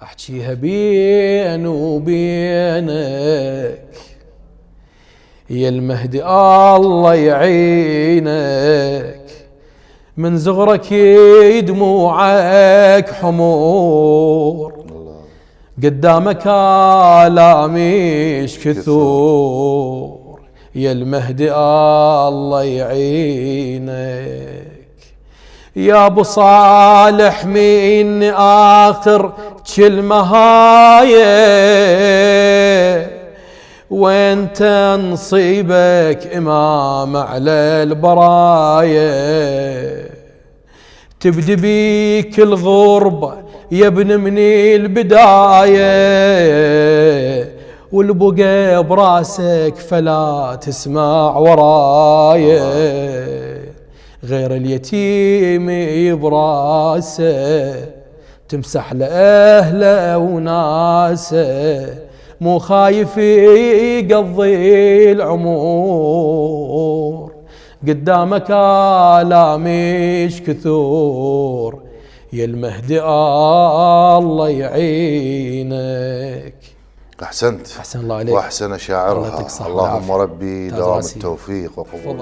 احكيها بين وبينك يا المهدي الله يعينك، من زغرك دموعك حمور، قدامك آلاميش كثور، يا المهدي الله يعينك. يا ابو صالح مني آخر كلمة هاي، وانت نصيبك إمام على البرايا، تبدي بيك الغربة يا ابن من البداية، والبقى براسك فلا تسمع ورايا، غير اليتيم براسه تمسح لأهله وناسه، مو خايف يقضي العمر، قدامك آلاميش كثور، يا المهدي الله يعينك. أحسنت. أحسن الله عليك وأحسن شاعرها. اللهم ربي دوام التوفيق وقبول.